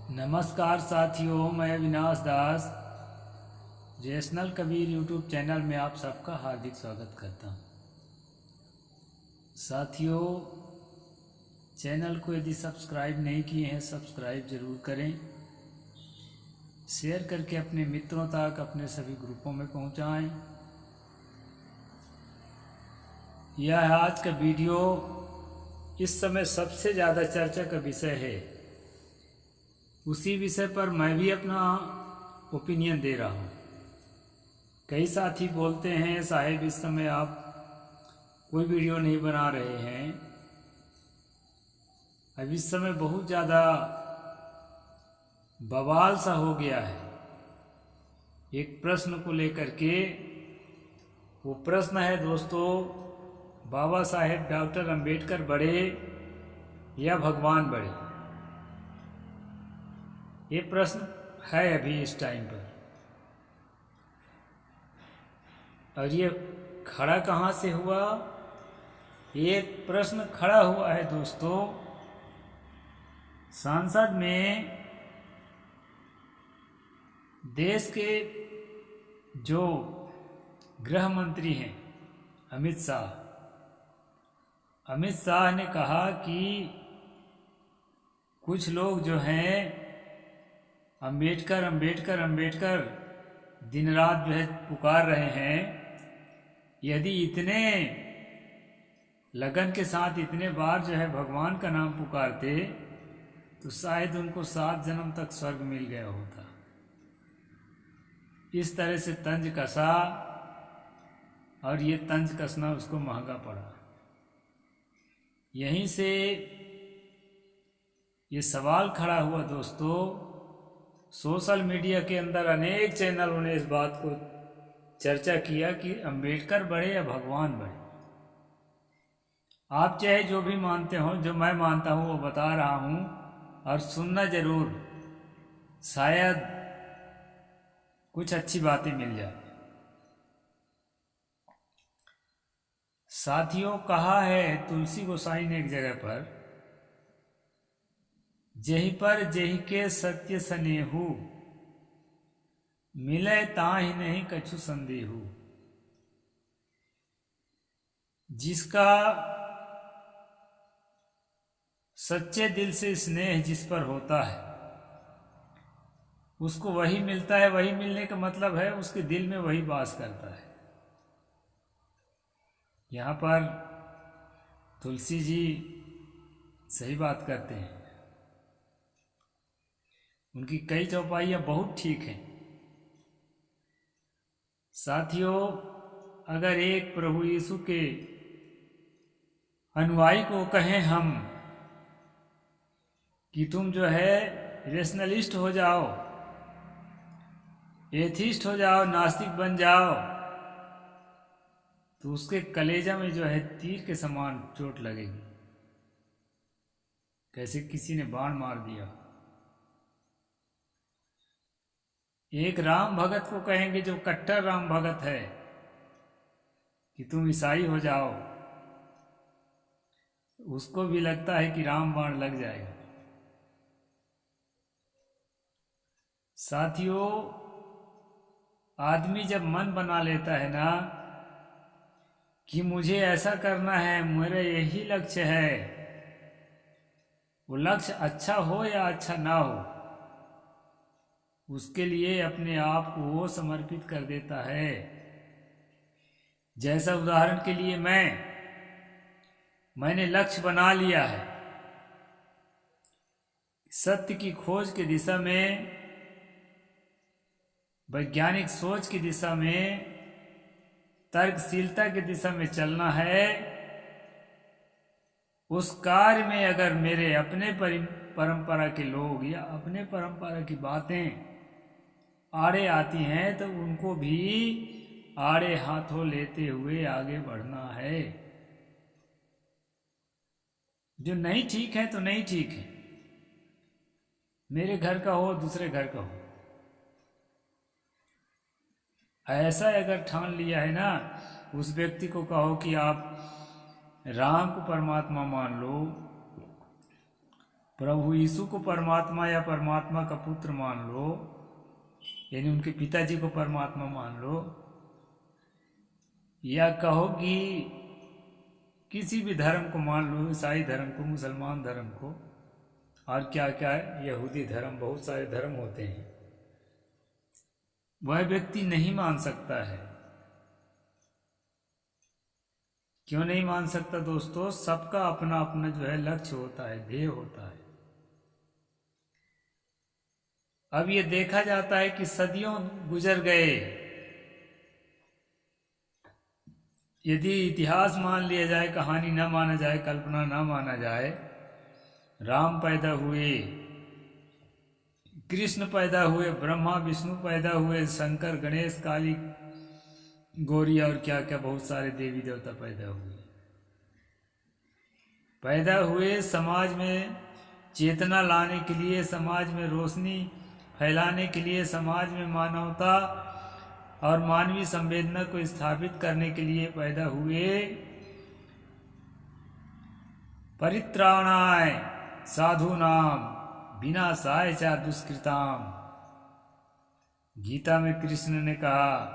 नमस्कार साथियों, मैं अविनाश दास रेशनल कबीर यूट्यूब चैनल में आप सबका हार्दिक स्वागत करता हूं। साथियों, चैनल को यदि सब्सक्राइब नहीं किए हैं सब्सक्राइब ज़रूर करें, शेयर करके अपने मित्रों तक अपने सभी ग्रुपों में पहुंचाएं। यह आज का वीडियो इस समय सबसे ज़्यादा चर्चा का विषय है। उसी विषय पर मैं भी अपना ओपिनियन दे रहा हूँ। कई साथी बोलते हैं साहिब इस समय आप कोई वीडियो नहीं बना रहे हैं। अब इस समय बहुत ज़्यादा बवाल सा हो गया है एक प्रश्न को लेकर के। वो प्रश्न है दोस्तों, बाबा साहेब डॉक्टर अंबेडकर बड़े या भगवान बड़े? ये प्रश्न है अभी इस टाइम पर। और ये खड़ा कहाँ से हुआ? ये प्रश्न खड़ा हुआ है दोस्तों संसद में। देश के जो गृह मंत्री हैं अमित शाह ने कहा कि कुछ लोग जो हैं अंबेडकर दिन रात जो है पुकार रहे हैं। यदि इतने लगन के साथ इतने बार जो है भगवान का नाम पुकारते तो शायद उनको 7 जन्म तक स्वर्ग मिल गया होता। इस तरह से तंज कसा और ये तंज कसना उसको महंगा पड़ा। यहीं से ये सवाल खड़ा हुआ दोस्तों। सोशल मीडिया के अंदर अनेक चैनलों ने इस बात को चर्चा किया कि अंबेडकर बड़े या भगवान बड़े। आप चाहे जो भी मानते हो, जो मैं मानता हूँ वो बता रहा हूँ और सुनना जरूर, शायद कुछ अच्छी बातें मिल जाए। साथियों, कहा है तुलसी गोसाई ने एक जगह पर, जेहि पर जेहि के सत्य सनेहु, मिले ताहि नहीं कछु संदेहु। जिसका सच्चे दिल से स्नेह जिस पर होता है उसको वही मिलता है। वही मिलने का मतलब है उसके दिल में वही वास करता है। यहाँ पर तुलसी जी सही बात करते हैं। उनकी कई चौपाइयाँ बहुत ठीक हैं। साथियों, अगर एक प्रभु यीशु के अनुयायी को कहें हम कि तुम जो है रेशनलिस्ट हो जाओ, एथिस्ट हो जाओ, नास्तिक बन जाओ, तो उसके कलेजा में जो है तीर के समान चोट लगेगी, कैसे किसी ने बाण मार दिया। एक राम भगत को कहेंगे जो कट्टर राम भगत है कि तुम ईसाई हो जाओ, उसको भी लगता है कि राम बाण लग जाएगा। साथियों, आदमी जब मन बना लेता है ना कि मुझे ऐसा करना है, मेरा यही लक्ष्य है, वो लक्ष्य अच्छा हो या अच्छा ना हो, उसके लिए अपने आप को वो समर्पित कर देता है। जैसा उदाहरण के लिए मैंने लक्ष्य बना लिया है सत्य की खोज की दिशा में, वैज्ञानिक सोच की दिशा में, तर्कशीलता की दिशा में चलना है। उस कार्य में अगर मेरे अपने परंपरा के लोग या अपने परंपरा की बातें आड़े आती हैं तो उनको भी आड़े हाथों लेते हुए आगे बढ़ना है। जो नहीं ठीक है तो नहीं ठीक है, मेरे घर का हो दूसरे घर का हो, ऐसा अगर ठान लिया है ना, उस व्यक्ति को कहो कि आप राम को परमात्मा मान लो, प्रभु यीशु को परमात्मा या परमात्मा का पुत्र मान लो, यानी उनके पिताजी को परमात्मा मान लो, या कहो कि किसी भी धर्म को मान लो, ईसाई धर्म को, मुसलमान धर्म को, और क्या क्या है, यहूदी धर्म, बहुत सारे धर्म होते हैं, वह व्यक्ति नहीं मान सकता है। क्यों नहीं मान सकता दोस्तों? सबका अपना अपना जो है लक्ष्य होता है, ध्येय होता है। अब ये देखा जाता है कि सदियों गुजर गए, यदि इतिहास मान लिया जाए, कहानी न माना जाए, कल्पना न माना जाए, राम पैदा हुए, कृष्ण पैदा हुए, ब्रह्मा विष्णु पैदा हुए, शंकर गणेश काली गौरी और क्या क्या बहुत सारे देवी देवता पैदा हुए समाज में चेतना लाने के लिए, समाज में रोशनी फैलाने के लिए, समाज में मानवता और मानवीय संवेदना को स्थापित करने के लिए पैदा हुए। परित्राणाय साधूनाम विनाशाय च दुष्कृताम। गीता में कृष्ण ने कहा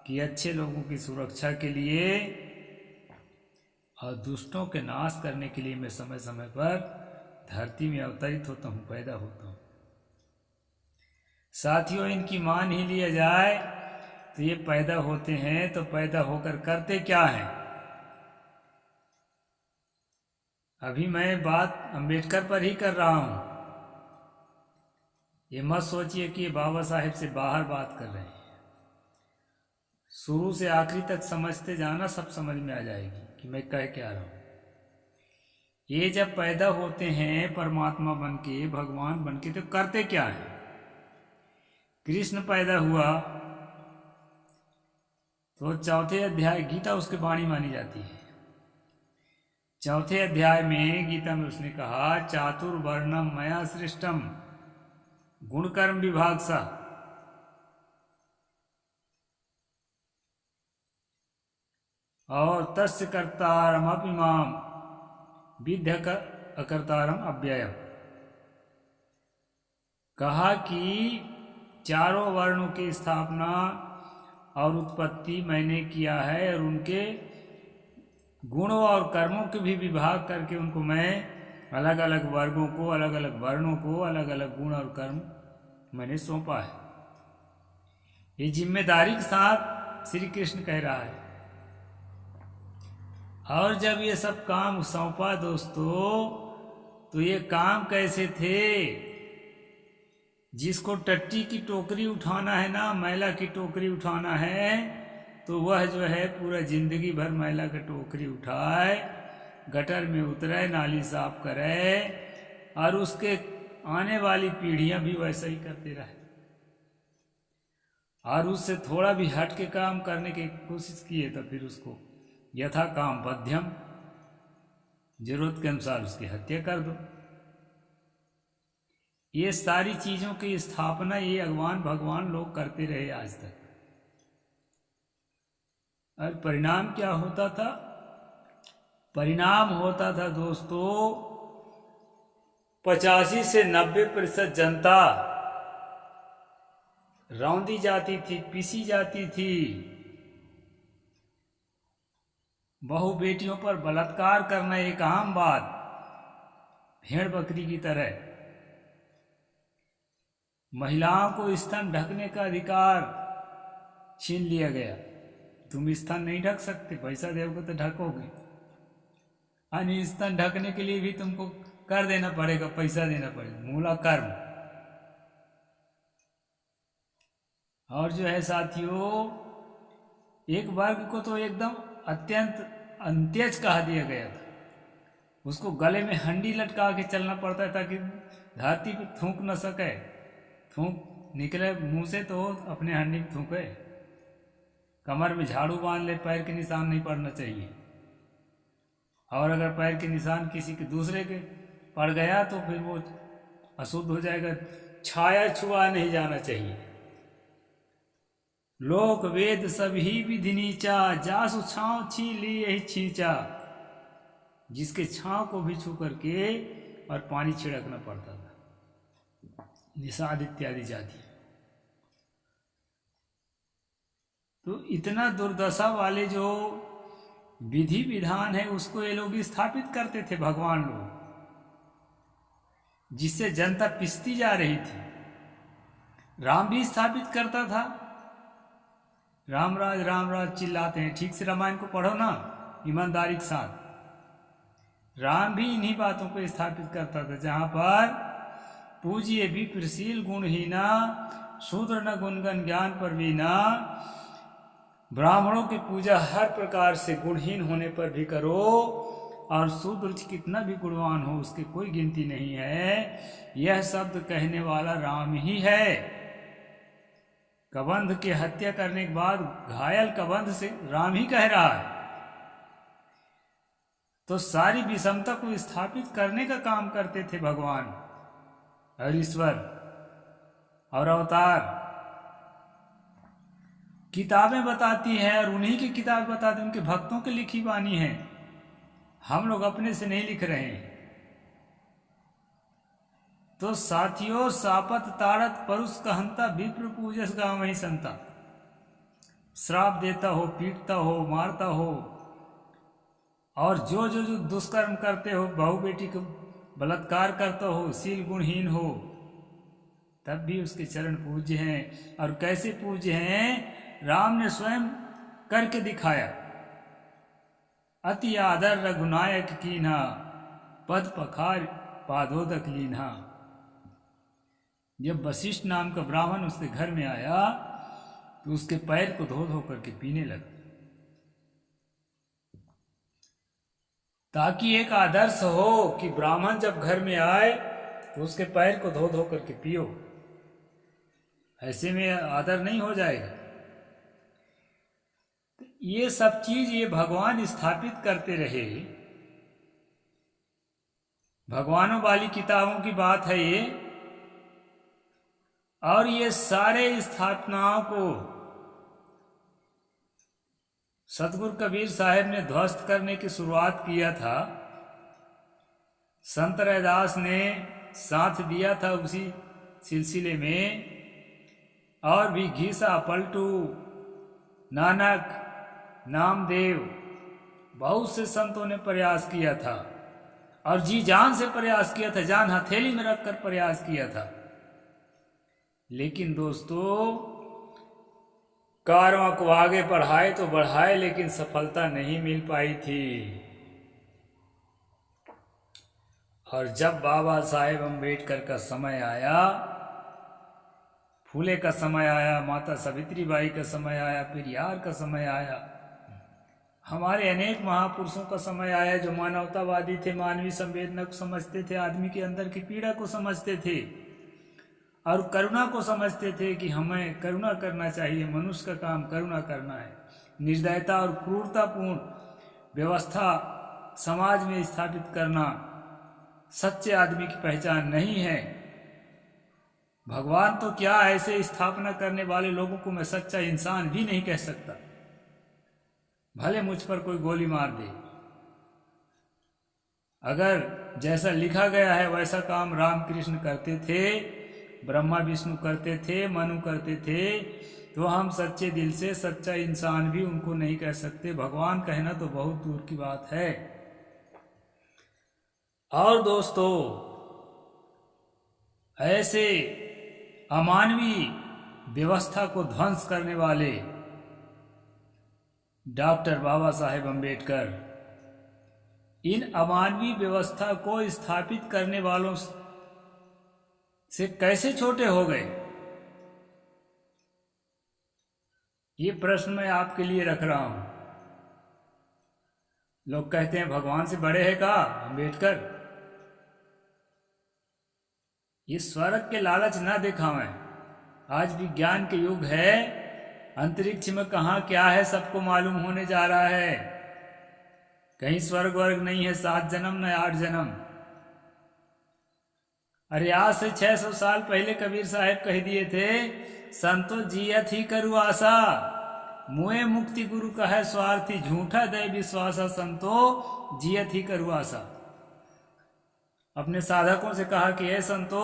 कि अच्छे लोगों की सुरक्षा के लिए और दुष्टों के नाश करने के लिए मैं समय समय पर धरती में अवतरित होता हूँ, पैदा होता हूँ। साथियों, इनकी मान ही लिया जाए तो ये पैदा होते हैं, तो पैदा होकर करते क्या हैं? अभी मैं बात अंबेडकर पर ही कर रहा हूं। ये मत सोचिए कि बाबा साहेब से बाहर बात कर रहे हैं। शुरू से आखिरी तक समझते जाना, सब समझ में आ जाएगी कि मैं कह क्या रहा हूं। ये जब पैदा होते हैं परमात्मा बनके, भगवान बनके, तो करते क्या है? कृष्ण पैदा हुआ तो चौथे अध्याय गीता उसकी वाणी मानी जाती है। चौथे अध्याय में गीता में उसने कहा, चातुर्वर्णम मया सृष्टम गुण कर्म विभाग सा। और तस्य कर्तारम अपिमाम विद्य अकर्तारम अव्ययम। कहा कि चारों वर्णों की स्थापना और उत्पत्ति मैंने किया है, और उनके गुणों और कर्मों के भी विभाग करके उनको मैं अलग अलग वर्गों को, अलग अलग वर्णों को, अलग अलग गुण और कर्म मैंने सौंपा है। ये जिम्मेदारी के साथ श्री कृष्ण कह रहा है। और जब ये सब काम सौंपा दोस्तों, तो ये काम कैसे थे? जिसको टट्टी की टोकरी उठाना है ना, मैला की टोकरी उठाना है, तो वह जो है पूरा जिंदगी भर मैला की टोकरी उठाए, गटर में उतरे, नाली साफ करे, और उसके आने वाली पीढ़ियां भी वैसा ही करते रहे। और उससे थोड़ा भी हट के काम करने की कोशिश किए तो फिर उसको यथा काम बध्यम, जरूरत के अनुसार उसकी हत्या कर दो। ये सारी चीजों की स्थापना ये भगवान लोग करते रहे आज तक। और परिणाम क्या होता था? परिणाम होता था दोस्तों, 85 से 90% जनता रौंदी जाती थी, पीसी जाती थी। बहु बेटियों पर बलात्कार करना एक आम बात, भेड़ बकरी की तरह। महिलाओं को स्तन ढकने का अधिकार छीन लिया गया। तुम स्तन नहीं ढक सकते, पैसा दोगे तो ढकोगे। यानी स्तन ढकने के लिए भी तुमको कर देना पड़ेगा, पैसा देना पड़ेगा, मूला कर्म। और जो है साथियों, एक वर्ग को तो एकदम अत्यंत अंत्यज कहा दिया गया था। उसको गले में हंडी लटका के चलना पड़ता था कि धरती पे थूक न सके, थूक निकले मुंह से तो अपने हंडी में थूके। कमर में झाड़ू बांध ले, पैर के निशान नहीं पड़ना चाहिए। और अगर पैर के निशान किसी के दूसरे के पड़ गया तो फिर वो अशुद्ध हो जाएगा। छाया छुआ नहीं जाना चाहिए। लोक वेद सभी विधि नीचा, जासु छाँव छी ली यही छींचा। जिसके छाँव को भी छू करके और पानी छिड़कना पड़ता था, निषाद इत्यादि जाति। तो इतना दुर्दशा वाले जो विधि विधान है उसको ये लोग स्थापित करते थे भगवान लोग, जिससे जनता पिसती जा रही थी। राम भी स्थापित करता था, राम राज चिल्लाते हैं, ठीक से रामायण को पढ़ो ना ईमानदारी के साथ। राम भी इन्हीं बातों को स्थापित करता था, जहां पर पूज्य विप्रशील गुणहीना, शूद्र न गुणगन ज्ञान परवीना। ब्राह्मणों की पूजा हर प्रकार से गुणहीन होने पर भी करो, और शूद्र कितना भी गुणवान हो उसकी कोई गिनती नहीं है। यह शब्द कहने वाला राम ही है। कबंध की हत्या करने के बाद घायल कबंध से राम ही कह रहा है। तो सारी विषमता को स्थापित करने का काम करते थे भगवान और ईश्वर और अवतार। किताबें बताती हैं, और उन्हीं की किताब बताती हैं, उनके भक्तों की लिखी वाणी है। हम लोग अपने से नहीं लिख रहे हैं। तो साथियों, सापत ताड़त परुष कहंता, विप्र पूजस गाँव ही संता। श्राप देता हो, पीटता हो, मारता हो, और जो जो जो दुष्कर्म करते हो, बहू बेटी को बलात्कार करता हो, शील गुणहीन हो, तब भी उसके चरण पूज्य हैं। और कैसे पूज्य हैं? राम ने स्वयं करके दिखाया। अति आदर रघुनायक कीन्हा, पद पखार पादोदक लीन्हा। जब वशिष्ठ नाम का ब्राह्मण उसके घर में आया तो उसके पैर को धो धो करके पीने लगा, ताकि एक आदर्श हो कि ब्राह्मण जब घर में आए तो उसके पैर को धो धो करके पियो। ऐसे में आदर नहीं हो जाएगा। तो ये सब चीज ये भगवान स्थापित करते रहे। भगवानों वाली किताबों की बात है ये। और ये सारे स्थापनाओं को सतगुरु कबीर साहब ने ध्वस्त करने की शुरुआत किया था। संत रैदास ने साथ दिया था उसी सिलसिले में, और भी घीसा, पलटू, नानक, नामदेव, बहुत से संतों ने प्रयास किया था, और जी जान से प्रयास किया था, जान हथेली में रखकर प्रयास किया था। लेकिन दोस्तों, कारवां को आगे बढ़ाए तो बढ़ाए, लेकिन सफलता नहीं मिल पाई थी। और जब बाबा साहेब अम्बेडकर का समय आया, फूले का समय आया, माता सावित्रीबाई का समय आया, पेरियार का समय आया, हमारे अनेक महापुरुषों का समय आया जो मानवतावादी थे, मानवीय संवेदना को समझते थे, आदमी के अंदर की पीड़ा को समझते थे, और करुणा को समझते थे कि हमें करुणा करना चाहिए, मनुष्य का काम करुणा करना है। निर्दयता और क्रूरतापूर्ण व्यवस्था समाज में स्थापित करना सच्चे आदमी की पहचान नहीं है। भगवान तो क्या, ऐसे स्थापना करने वाले लोगों को मैं सच्चा इंसान भी नहीं कह सकता, भले मुझ पर कोई गोली मार दे। अगर जैसा लिखा गया है वैसा काम रामकृष्ण करते थे, ब्रह्मा विष्णु करते थे, मनु करते थे, तो हम सच्चे दिल से सच्चा इंसान भी उनको नहीं कह सकते। भगवान कहना तो बहुत दूर की बात है। और दोस्तों, ऐसे अमानवीय व्यवस्था को ध्वंस करने वाले डॉक्टर बाबा साहेब अम्बेडकर इन अमानवीय व्यवस्था को स्थापित करने वालों से कैसे छोटे हो गए? ये प्रश्न मैं आपके लिए रख रहा हूं। लोग कहते हैं भगवान से बड़े हैं का अम्बेडकर? ये स्वर्ग के लालच ना दिखावें। आज विज्ञान के युग है, अंतरिक्ष में कहाँ क्या है सबको मालूम होने जा रहा है। कहीं स्वर्ग वर्ग नहीं है, 7 जन्म न 8 जन्म। अरे आज से 600 साल पहले कबीर साहब कह दिए थे, संतो जियत ही करु आशा, मुए मुक्ति गुरु कहे स्वार्थी, झूठा दय विश्वासा, संतो जियत ही करु आशा। अपने साधकों से कहा कि हे संतो,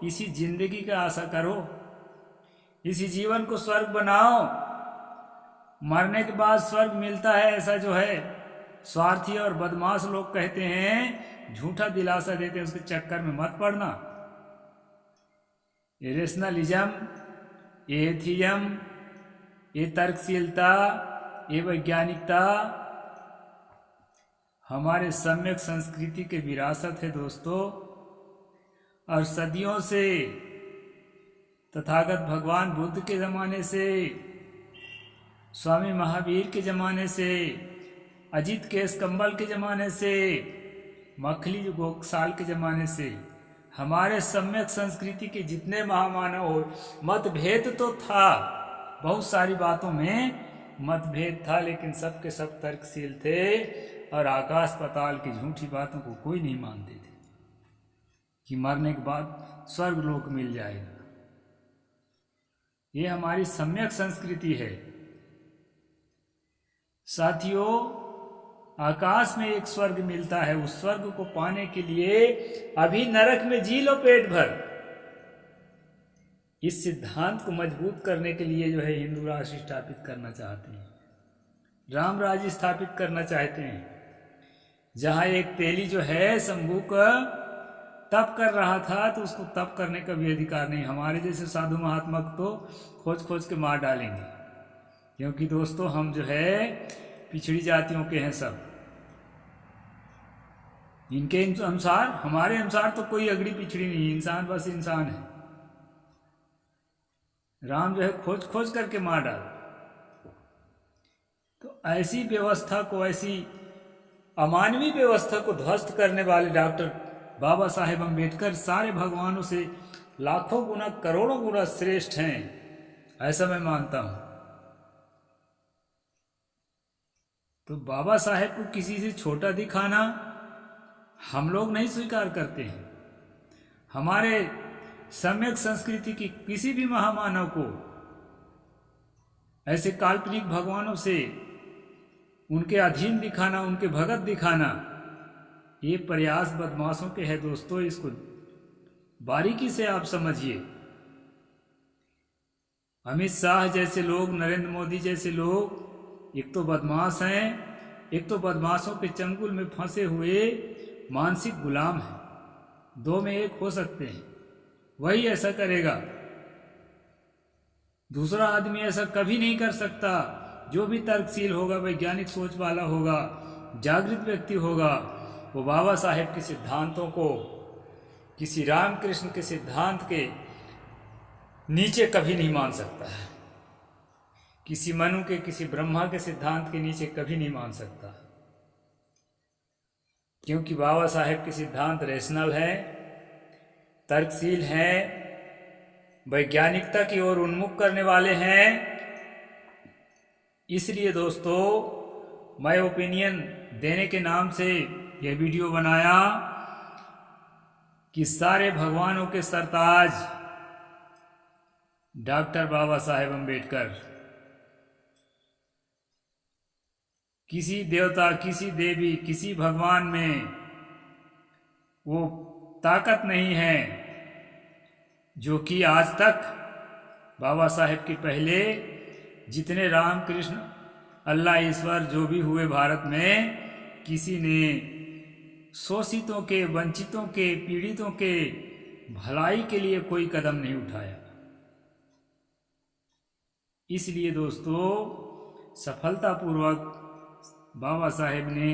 इसी जिंदगी का आशा करो, इसी जीवन को स्वर्ग बनाओ, मरने के बाद स्वर्ग मिलता है ऐसा जो है स्वार्थी और बदमाश लोग कहते हैं, झूठा दिलासा देते हैं, उसके चक्कर में मत पड़ना। ये रेशनलिज्म, ये एथिज्म, ये तर्कशीलता, ये वैज्ञानिकता हमारे सम्यक संस्कृति के विरासत है दोस्तों। और सदियों से तथागत भगवान बुद्ध के ज़माने से, स्वामी महावीर के ज़माने से, अजित केश कंबल के ज़माने से, मखली गोकसाल के ज़माने से हमारे सम्यक संस्कृति के जितने महामानव हो, मतभेद तो था, बहुत सारी बातों में मतभेद था, लेकिन सबके सब तर्कशील थे और आकाश पाताल की झूठी बातों को कोई नहीं मानते थे कि मरने के बाद स्वर्ग लोक मिल जाएगा। ये हमारी सम्यक संस्कृति है साथियों। आकाश में एक स्वर्ग मिलता है, उस स्वर्ग को पाने के लिए अभी नरक में जी लो पेट भर। इस सिद्धांत को मजबूत करने के लिए जो है हिंदू राष्ट्र स्थापित करना चाहते हैं, राम राज्य स्थापित करना चाहते हैं, जहाँ एक तेली जो है शंभू का तप कर रहा था तो उसको तप करने का भी अधिकार नहीं। हमारे जैसे साधु महात्मा तो खोज खोज के मार डालेंगे, क्योंकि दोस्तों हम जो है पिछड़ी जातियों के हैं सब। इनके अनुसार, हमारे अनुसार तो कोई अगड़ी पिछड़ी नहीं, इंसान बस इंसान है। राम जो है खोज खोज करके मार डाल। तो ऐसी व्यवस्था को, ऐसी अमानवीय व्यवस्था को ध्वस्त करने वाले डॉक्टर बाबा साहेब अम्बेडकर सारे भगवानों से लाखों गुना, करोड़ों गुना श्रेष्ठ हैं, ऐसा मैं मानता हूं। तो बाबा साहेब को किसी से छोटा दिखाना हम लोग नहीं स्वीकार करते हैं। हमारे सम्यक संस्कृति की किसी भी महामानव को ऐसे काल्पनिक भगवानों से उनके अधीन दिखाना, उनके भगत दिखाना, ये प्रयास बदमाशों के है दोस्तों। इसको बारीकी से आप समझिए। अमित शाह जैसे लोग, नरेंद्र मोदी जैसे लोग एक तो बदमाश हैं, एक तो बदमाशों के चंगुल में फंसे हुए मानसिक गुलाम हैं। दो में एक हो सकते हैं, वही ऐसा करेगा, दूसरा आदमी ऐसा कभी नहीं कर सकता। जो भी तर्कशील होगा, वैज्ञानिक सोच वाला होगा, जागृत व्यक्ति होगा, वो बाबा साहेब के सिद्धांतों को किसी रामकृष्ण के सिद्धांत के नीचे कभी नहीं मान सकता है, किसी मनु के, किसी ब्रह्मा के सिद्धांत के नीचे कभी नहीं मान सकता, क्योंकि बाबा साहेब के सिद्धांत रेशनल है, तर्कशील हैं, वैज्ञानिकता की ओर उन्मुख करने वाले हैं। इसलिए दोस्तों मैं ओपिनियन देने के नाम से यह वीडियो बनाया कि सारे भगवानों के सरताज डॉक्टर बाबा साहेब अम्बेडकर, किसी देवता, किसी देवी, किसी भगवान में वो ताकत नहीं है जो कि आज तक बाबा साहेब के पहले जितने राम कृष्ण, अल्लाह, ईश्वर जो भी हुए भारत में, किसी ने शोषितों के, वंचितों के, पीड़ितों के भलाई के लिए कोई कदम नहीं उठाया। इसलिए दोस्तों सफलतापूर्वक बाबा साहेब ने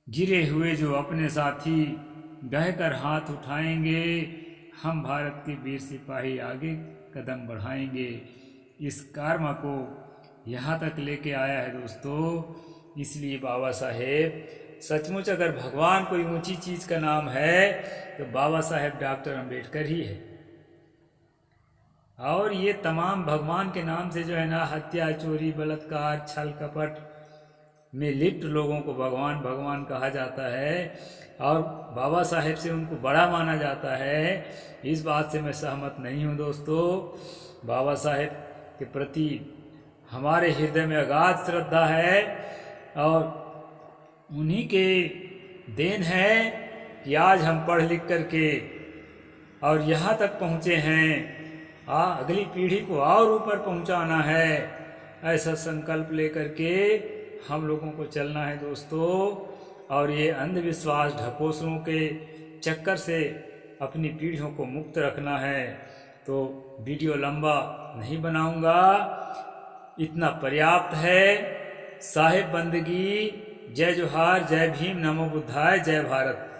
गिरे हुए जो अपने साथी बहकर हाथ उठाएंगे, हम भारत के वीर सिपाही आगे कदम बढ़ाएंगे, इस कर्म को यहाँ तक लेके आया है दोस्तों। इसलिए बाबा साहेब सचमुच अगर भगवान कोई ऊंची चीज का नाम है तो बाबा साहेब डॉक्टर अम्बेडकर ही है। और ये तमाम भगवान के नाम से जो है ना, हत्या, चोरी, बलात्कार, छल कपट में लिप्त लोगों को भगवान भगवान कहा जाता है और बाबा साहेब से उनको बड़ा माना जाता है। इस बात से मैं सहमत नहीं हूँ दोस्तों। बाबा साहेब के प्रति हमारे हृदय में अगाध श्रद्धा है और उन्हीं के देन है कि आज हम पढ़ लिख करके और यहाँ तक पहुँचे हैं, अगली पीढ़ी को और ऊपर पहुँचाना है, ऐसा संकल्प लेकर के हम लोगों को चलना है दोस्तों। और ये अंधविश्वास ढकोसलों के चक्कर से अपनी पीढ़ियों को मुक्त रखना है। तो वीडियो लंबा नहीं बनाऊंगा, इतना पर्याप्त है। साहिब बंदगी, जय जोहार, जय भीम, नमो बुद्धाय, जय भारत।